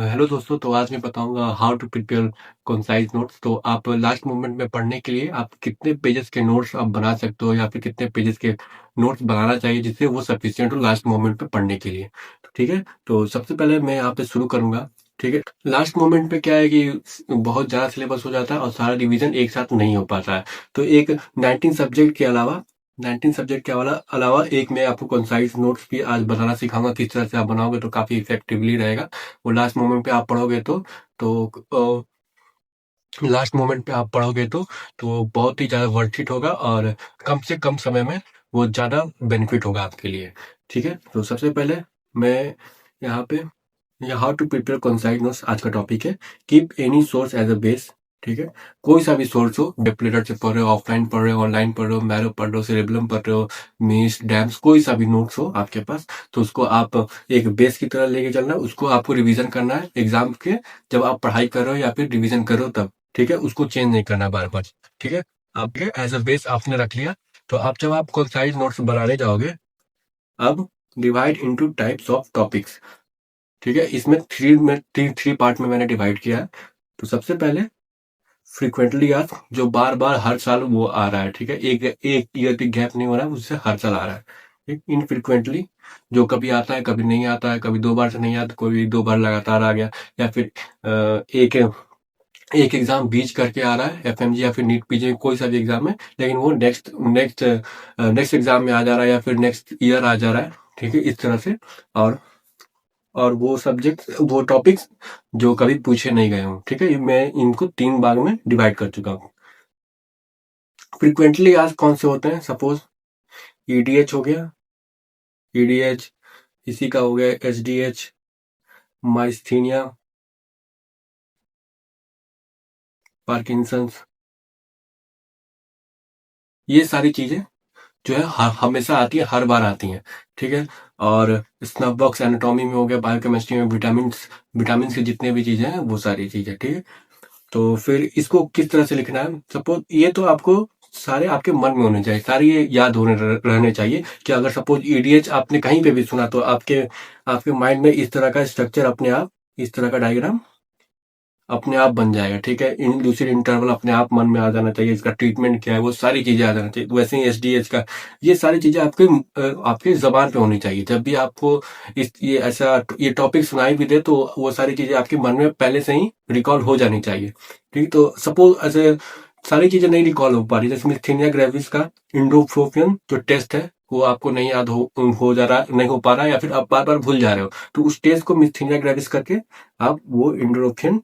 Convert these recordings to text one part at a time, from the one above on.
Hello दोस्तों, तो आज मैं बताऊँगा how to prepare concise notes. तो आप लास्ट मोमेंट में पढ़ने के लिए आप कितने पेजेज़ के नोट्स आप बना सकते हो या फिर कितने पेजेज़ के नोट्स बनाना चाहिए जिससे वो सफिशिएंट हो लास्ट मोमेंट पे पढ़ने के लिए। तो ठीक है? तो सबसे पहले मैं यहाँ पे शुरू करूँगा, ठीक है? लास्ट मोमेंट पे क्या है कि बहुत ज़्यादा सिलेबस हो जाता है और सारा रिवीजन एक साथ नहीं हो पाता है। तो एक 19 सब्जेक्ट के अलावा 19 सब्जेक्ट के अलावा एक मैं आपको कंसाइज़ नोट्स भी आज बताना सिखाऊँगा, किस तरह से आप बनाओगे तो काफ़ी इफ़ेक्टिवली रहेगा। वो लास्ट मोमेंट पे आप पढ़ोगे तो लास्ट मोमेंट पे आप पढ़ोगे तो बहुत ही ज़्यादा वर्थ इट होगा और कम से कम समय में वो ज़्यादा बेनिफिट होगा आपके लिए। ठीक है? तो सबसे पहले मैं यहाँ पे या how to prepare concise notes आज का टॉपिक है। Keep any source as a base. ठीक है? कोई सा भी सोर्स हो, वेब रीडर से पढ़ रहे हो, ऑफलाइन पढ़ रहे हो, ऑनलाइन पढ़ रहे हो, मैरो पढ़ रहे हो, सेरेबलम पढ़ रहे हो, मीस डैम्स, कोई सा भी नोट्स हो आपके पास, तो उसको आप एक बेस की तरह लेके चलना है। उसको आपको रिवीजन करना है एग्जाम के, जब आप पढ़ाई कर रहे हो या फिर रिवीजन कर रहे हो तब। ठीक है? उसको चेंज नहीं करना बार बार। ठीक है? आपके एज अ बेस आपने रख लिया। तो आप जब आप कंसाइज नोट्स बनाने जाओगे, अब divide into types of topics. ठीक है? इसमें थ्री पार्ट में मैंने डिवाइड किया है। तो सबसे पहले फ्रीक्वेंटली आस्क्ड, जो बार बार हर साल वो आ रहा है। ठीक है? एक एक ईयर भी गैप नहीं हो रहा है, उससे हर साल आ रहा है। ठीक? इनफ्रीक्वेंटली, जो कभी आता है कभी नहीं आता है, कभी 2 बार से नहीं आता, कोई 2 बार लगातार आ गया, या फिर एक एक एग्जाम बीच करके आ रहा है, एफएमजी या फिर नीट पीजी, कोई सा भी एग्जाम है, लेकिन वो नेक्स्ट नेक्स्ट नेक्स्ट एग्जाम में आ जा रहा है या फिर नेक्स्ट ईयर आ जा रहा है। ठीक है? इस तरह से। और और वो सब्जेक्ट, वो टॉपिक्स जो कभी पूछे नहीं गए हों। ठीक है? मैं इनको 3 भाग में डिवाइड कर चुका हूँ। फ्रीक्वेंटली आज कौन से होते हैं? सपोज ईडीएच हो गया, ईडीएच, इसी का हो गया एचडीएच, माइस्थीनिया, पार्किंसंस, ये सारी चीजें जो है हमेशा आती है, हर बार आती हैं। ठीक है? और स्नफ बॉक्स एनाटॉमी में हो गया, बायोकेमिस्ट्री में विटामिन विटामिन की जितने भी चीजें हैं वो सारी चीजें। ठीक है? तो फिर इसको किस तरह से लिखना है? सपोज ये तो आपको सारे आपके मन में होने चाहिए, सारे ये याद होने रहने चाहिए कि अगर सपोज ईडीएच आपने कहीं पे भी सुना तो आपके आपके माइंड में इस तरह का स्ट्रक्चर अपने आप, इस तरह का डायग्राम अपने आप बन जाएगा। ठीक है? इन लूसिड इंटरवल अपने आप मन में आ जाना चाहिए, इसका ट्रीटमेंट क्या है वो सारी चीजें आ जाना चाहिए। तो वैसे ही एसडीएच का, ये सारी चीजें आपके जबान पे होनी चाहिए। जब भी आपको इस ये ऐसा ये टॉपिक सुनाई भी दे तो वो सारी चीजें आपके मन में पहले से ही रिकॉल हो जानी चाहिए। ठीक? तो सपोज ऐसे सारी चीजें नहीं रिकॉल हो पा रही, जैसे मिस्थेनिया ग्रेविस का इंडोप्रोपियन जो टेस्ट है वो आपको नहीं याद हो जा रहा, नहीं हो पा रहा है, या फिर आप बार बार भूल जा रहे हो, तो उस टेस्ट को मिस्थेनिया ग्रेविस करके आप वो इंडोप्रोपियन,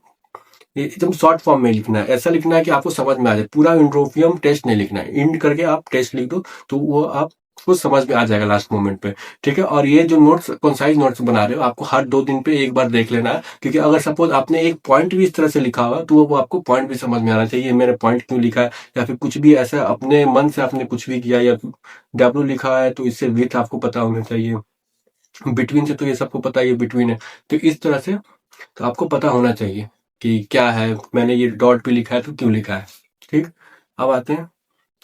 ये एकदम शॉर्ट फॉर्म में लिखना है। ऐसा लिखना है कि आपको समझ में आ जाए। पूरा इंड्रोफियम टेस्ट नहीं लिखना है, इंड करके आप टेस्ट लिख दो तो वो आपको समझ में आ जाएगा लास्ट मोमेंट पे। ठीक है? और ये जो नोट्स कंसाइज नोट्स बना रहे हो, आपको हर 2 दिन पे एक बार देख लेना है, क्योंकि अगर सपोज आपने एक पॉइंट भी इस तरह से लिखा हुआ तो वो आपको पॉइंट भी समझ में आना चाहिए, मैंने पॉइंट क्यों लिखा है, या फिर कुछ भी ऐसा अपने मन से आपने कुछ भी किया, या डब्ल्यू लिखा है तो इससे विथ आपको पता होना चाहिए, बिटवीन से तो ये सबको पता है ये बिटवीन है। तो इस तरह से तो आपको पता होना चाहिए कि क्या है, मैंने ये डॉट पे लिखा है तो क्यों लिखा है। ठीक? अब आते हैं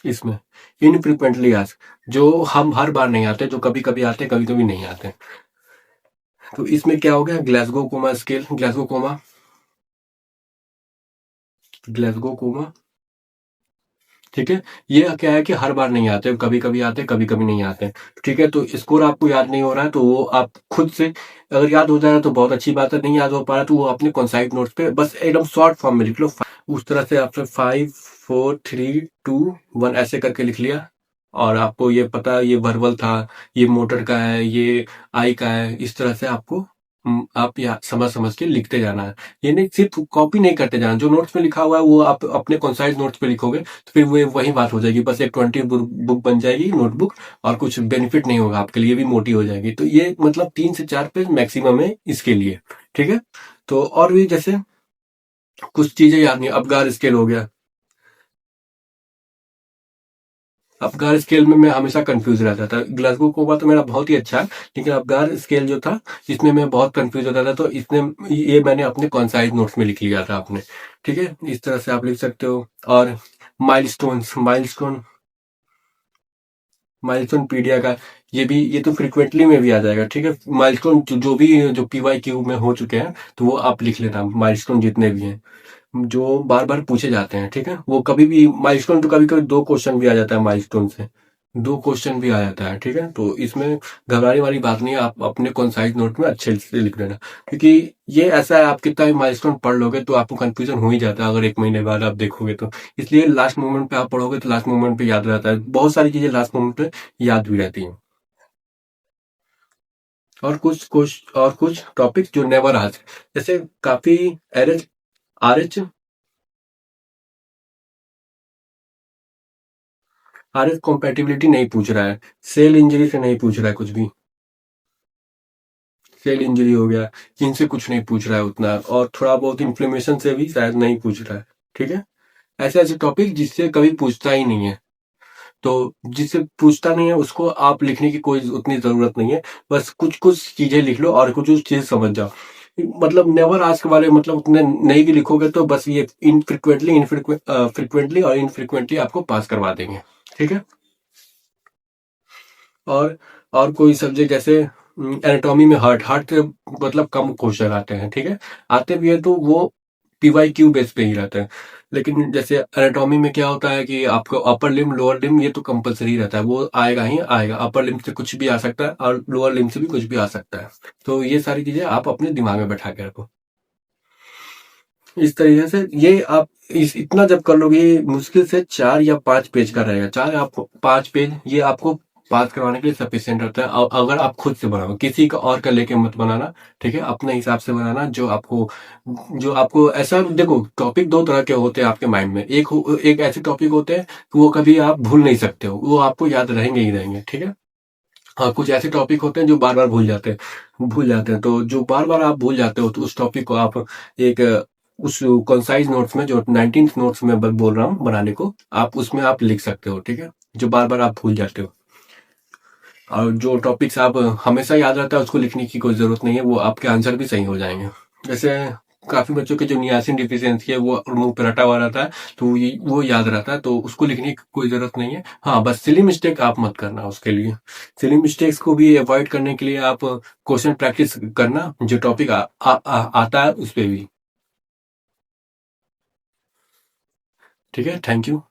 इसमें इनफ्रीक्वेंटली आस्क्ड, जो हम हर बार नहीं आते, जो कभी कभी आते कभी कभी नहीं आते। तो इसमें क्या हो गया? Glasgow coma scale, Glasgow coma. ठीक है? ये क्या है कि हर बार नहीं आते, कभी कभी आते, कभी कभी नहीं आते। ठीक है? तो स्कोर आपको याद नहीं हो रहा है तो वो आप खुद से, अगर याद हो जा रहा है तो बहुत अच्छी बात है, नहीं याद हो पा रहा तो वो अपने कॉन्साइड नोट्स पे बस एकदम शॉर्ट फॉर्म में लिख लो। उस तरह से आपने 5 4 3 2 1 ऐसे करके लिख लिया, और आपको ये पता ये वर्बल था, ये मोटर का है, ये आई का है, इस तरह से आपको आप या समझ समझ के लिखते जाना है। ये नहीं, सिर्फ कॉपी नहीं करते जाना, जो नोट्स में लिखा हुआ है वो आप अपने कंसाइज नोट्स पे लिखोगे तो फिर वो वही बात हो जाएगी, बस एक 20 बुक बन जाएगी नोटबुक, और कुछ बेनिफिट नहीं होगा आपके लिए, भी मोटी हो जाएगी। तो ये मतलब 3 से 4 पेज मैक्सिमम है इसके लिए। ठीक है? तो और भी जैसे कुछ चीजें याद नहीं, अबगार स्केल हो गया। अबगार स्केल में मैं हमेशा कंफ्यूज रहता था, ग्लासगो कोबा तो मेरा बहुत ही अच्छा है, लेकिन अबगार स्केल जो था इसमें मैं बहुत कंफ्यूज होता था, तो इसने ये मैंने अपने कॉन्साइज नोट्स में लिख लिया था अपने। ठीक है? इस तरह से आप लिख सकते हो। और माइलस्टोन, माइलस्टोन पीडिया का ये तो फ्रीक्वेंटली में भी आ जाएगा, ठीक है। माइलस्टोन जो भी जो पीवाईक्यू में हो चुके हैं तो वो आप लिख लेना, माइलस्टोन जितने भी हैं जो बार बार पूछे जाते हैं, ठीक है। वो कभी भी माइलस्टोन तो कभी कभी 2 क्वेश्चन भी आ जाता है माइलस्टोन से, 2 क्वेश्चन भी आ जाता है, ठीक है। तो इसमें घबराने वाली बात नहीं है, आप अपने कॉन्साइज नोट में अच्छे से लिख लेना, क्योंकि ये ऐसा है, आप कितना भी माइलस्टोन पढ़ लोगे तो आपको कंफ्यूजन हो ही जाता है अगर 1 महीने बाद आप देखोगे तो। इसलिए लास्ट मोमेंट पे आप पढ़ोगे तो लास्ट मोमेंट पे याद रहता है, बहुत सारी चीजें लास्ट मोमेंट पे याद भी रहती हैं। और कुछ टॉपिक जो नेवर आज, जैसे काफी एरज R H R H compatibility नहीं पूछ रहा है, सेल इंजरी से नहीं पूछ रहा है कुछ भी, सेल इंजरी हो गया, इनसे कुछ नहीं पूछ रहा है उतना, और थोड़ा बहुत इन्फ्लेमेशन से भी शायद नहीं पूछ रहा है, ठीक है। ऐसे ऐसे टॉपिक जिससे कभी पूछता ही नहीं है, तो जिससे पूछता नहीं है उसको आप लिखने की कोई उतनी जरूरत नहीं है। बस कुछ कुछ चीजें लिख लो और कुछ कुछ चीज समझ जाओ, मतलब नेवर आस्क वाले मतलब उतने नहीं भी लिखोगे तो बस ये फ्रिक्वेंटली और इनफ्रिक्वेंटली आपको पास करवा देंगे, ठीक है। और और कोई सब्जेक्ट जैसे एनाटॉमी में हार्ट हार्ट के मतलब कम क्वेश्चन आते हैं, ठीक है। आते भी है तो वो पीवाईक्यू बेस पे ही रहते हैं। लेकिन जैसे एनाटॉमी में क्या होता है कि आपको अपर लिम लोअर लिम ये तो कंपलसरी रहता है, वो आएगा ही आएगा, अपर लिम से कुछ भी आ सकता है और लोअर लिम से भी कुछ भी आ सकता है। तो ये सारी चीजें आप अपने दिमाग में बैठा के रखो। इस तरीके से ये आप इतना जब कर लोगे, ये मुश्किल से 4 या 5 पेज का रहेगा, 4 या 5 पेज, ये आपको पास करवाने के लिए सफिशियंट रहता है। अगर आप खुद से बनाओ, किसी का और का लेके मत बनाना, ठीक है। अपने हिसाब से बनाना, जो आपको ऐसा देखो, टॉपिक 2 तरह के होते हैं आपके माइंड में, एक ऐसे टॉपिक होते हैं कि वो कभी आप भूल नहीं सकते हो, वो आपको याद रहेंगे ही रहेंगे, ठीक है। हाँ, कुछ ऐसे टॉपिक होते हैं जो बार बार भूल जाते हैं, तो जो बार बार आप भूल जाते हो तो उस टॉपिक को आप एक उस कंसाइज नोट्स में, जो 19th नोट्स में बोल रहा हूँ बनाने को, आप उसमें आप लिख सकते हो, ठीक है। जो बार बार आप भूल जाते हो, और जो टॉपिक्स आप हमेशा याद रहता है उसको लिखने की कोई जरूरत नहीं है, वो आपके आंसर भी सही हो जाएंगे। जैसे काफी बच्चों के जो नियासिन डिफिशियंसी है वो मुंह पे रटा हुआ रहता है, तो वो याद रहता है, तो उसको लिखने की कोई जरूरत नहीं है। हाँ, बस सिली मिस्टेक आप मत करना उसके लिए। सिली मिस्टेक्स को भी अवॉइड करने के लिए आप क्वेश्चन प्रैक्टिस करना, जो टॉपिक आता है उस पे भी। ठीक है, थैंक यू।